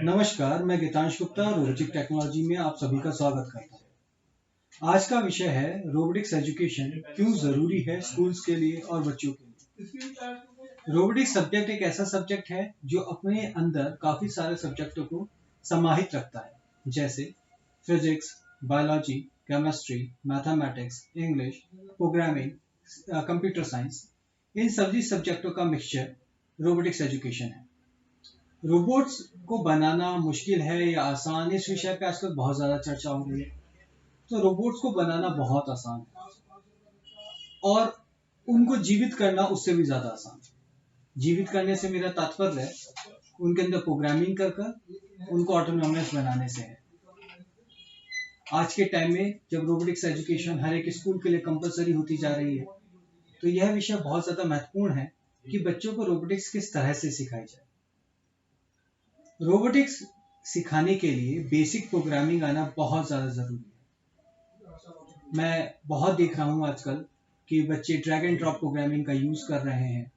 नमस्कार, मैं Geetansh Gupta robotic technology में आप सभी का स्वागत करता हूँ। आज का विषय है रोबोटिक्स एजुकेशन क्यों जरूरी है स्कूल्स के लिए और बच्चों के लिए। रोबोटिक्स सब्जेक्ट एक ऐसा सब्जेक्ट है जो अपने अंदर काफी सारे सब्जेक्टों को समाहित रखता है, जैसे physics, biology, chemistry, mathematics, English, programming, computer science. इन सभी सब्जेक्टों का मिक्सचर रोबोटिक्स एजुकेशन है। रोबोट्स को बनाना मुश्किल है या आसान, इस विषय पे आजकल बहुत ज़्यादा चर्चा हो रही है। तो रोबोट्स को बनाना बहुत आसान है और उनको जीवित करना उससे भी ज़्यादा आसान है। जीवित करने से मेरा तात्पर्य है उनके अंदर प्रोग्रामिंग कर उनको ऑटोनॉमस बनाने से है। आज के टाइम में जब रोबोटिक्स एजुकेशन हर एक स्कूल के लिए कंपलसरी होती जा रही है, तो यह विषय बहुत ज़्यादा महत्वपूर्ण है कि बच्चों को रोबोटिक्स किस तरह से सिखाई जाए। रोबोटिक्स सिखाने के लिए बेसिक प्रोग्रामिंग आना बहुत ज़्यादा ज़रूरी है। मैं बहुत देख रहा हूँ आजकल कि बच्चे ड्रैग एंड ड्रॉप प्रोग्रामिंग का यूज़ कर रहे हैं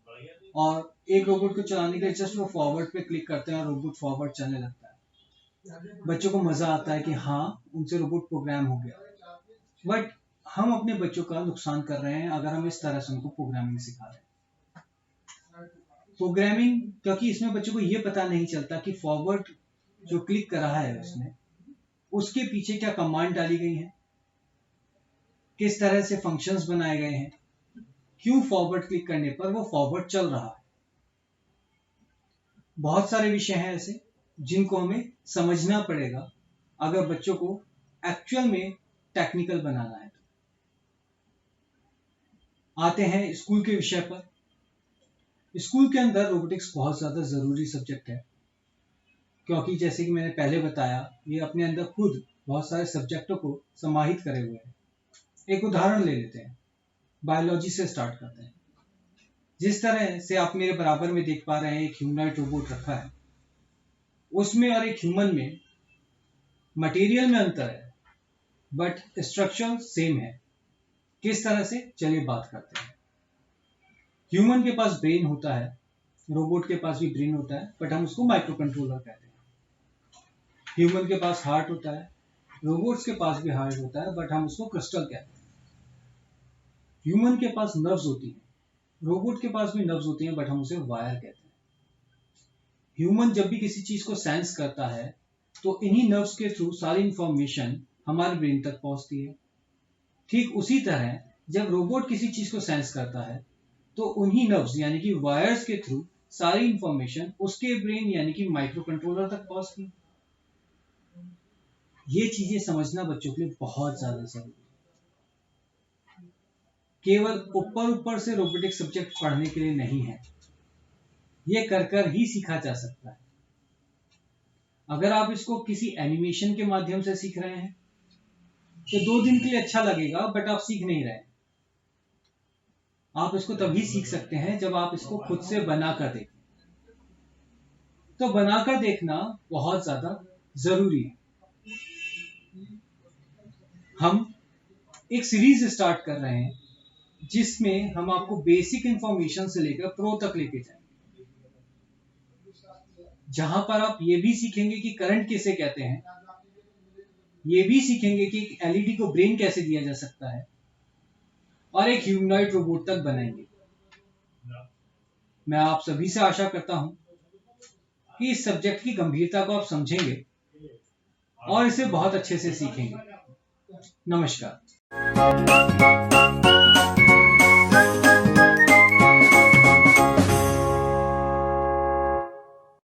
और एक रोबोट को चलाने के लिए जस्ट वो फॉरवर्ड पे क्लिक करते हैं और रोबोट फॉरवर्ड चलने लगता है। बच्चों को मज़ा आता है कि हाँ, उनसे रोबोट प्रोग्राम हो गया, बट हम अपने बच्चों का नुकसान कर रहे हैं अगर हम इस तरह से उनको प्रोग्रामिंग सिखा रहे हैं। प्रोग्रामिंग, क्योंकि इसमें बच्चों को ये पता नहीं चलता कि फॉरवर्ड जो क्लिक कर रहा है उसमें उसके पीछे क्या कमांड डाली गई है, किस तरह से फंक्शंस बनाए गए हैं, क्यों फॉरवर्ड क्लिक करने पर वो फॉरवर्ड चल रहा है। बहुत सारे विषय हैं ऐसे जिनको हमें समझना पड़ेगा अगर बच्चों को एक्चुअल में टेक्निकल बनाना है। आते हैं स्कूल के विषय पर। स्कूल के अंदर रोबोटिक्स बहुत ज़्यादा ज़रूरी सब्जेक्ट है, क्योंकि जैसे कि मैंने पहले बताया, ये अपने अंदर खुद बहुत सारे सब्जेक्टों को समाहित करे हुए हैं। एक उदाहरण ले लेते हैं, बायोलॉजी से स्टार्ट करते हैं। जिस तरह से आप मेरे बराबर में देख पा रहे हैं, एक ह्यूमनॉइड रोबोट रखा है, उसमें और एक ह्यूमन में मटेरियल में अंतर है बट स्ट्रक्चर सेम है। किस तरह से, चलिए बात करते हैं। ह्यूमन के पास ब्रेन होता है, रोबोट के पास भी ब्रेन होता है, बट हम उसको माइक्रो कंट्रोलर कहते हैं। ह्यूमन के पास हार्ट होता है, रोबोट्स के पास भी हार्ट होता है, बट हम उसको क्रिस्टल कहते हैं। ह्यूमन के पास नर्व्स होती हैं, रोबोट के पास भी नर्व्स होती हैं, बट हम उसे वायर कहते हैं। ह्यूमन जब भी किसी चीज को सेंस करता है तो इन्हीं नर्व्स के थ्रू सारी इंफॉर्मेशन हमारे ब्रेन तक पहुंचती है। ठीक उसी तरह जब रोबोट किसी चीज को सेंस करता है तो उन्हीं नर्व्स यानी कि वायर्स के थ्रू सारी इंफॉर्मेशन उसके ब्रेन यानी कि माइक्रो कंट्रोलर तक पहुंचती है। ये चीजें समझना बच्चों के लिए बहुत ज्यादा जरूरी है। केवल ऊपर ऊपर से रोबोटिक सब्जेक्ट पढ़ने के लिए नहीं है, ये कर ही सीखा जा सकता है। अगर आप इसको किसी एनिमेशन के माध्यम से सीख रहे हैं तो 2 दिन के लिए अच्छा लगेगा, बट आप सीख नहीं रहे। आप इसको तभी सीख सकते हैं जब आप इसको खुद से बनाकर देखें। तो बनाकर देखना बहुत ज्यादा जरूरी है। हम एक सीरीज स्टार्ट कर रहे हैं जिसमें हम आपको बेसिक इंफॉर्मेशन से लेकर प्रो तक लेके जाएंगे, जहां पर आप ये भी सीखेंगे कि करंट किसे कहते हैं, ये भी सीखेंगे कि एलईडी को ब्रेन कैसे दिया जा सकता है, और एक ह्यूमनॉइड रोबोट तक बनाएंगे। मैं आप सभी से आशा करता हूं कि इस सब्जेक्ट की गंभीरता को आप समझेंगे और इसे बहुत अच्छे से सीखेंगे। नमस्कार।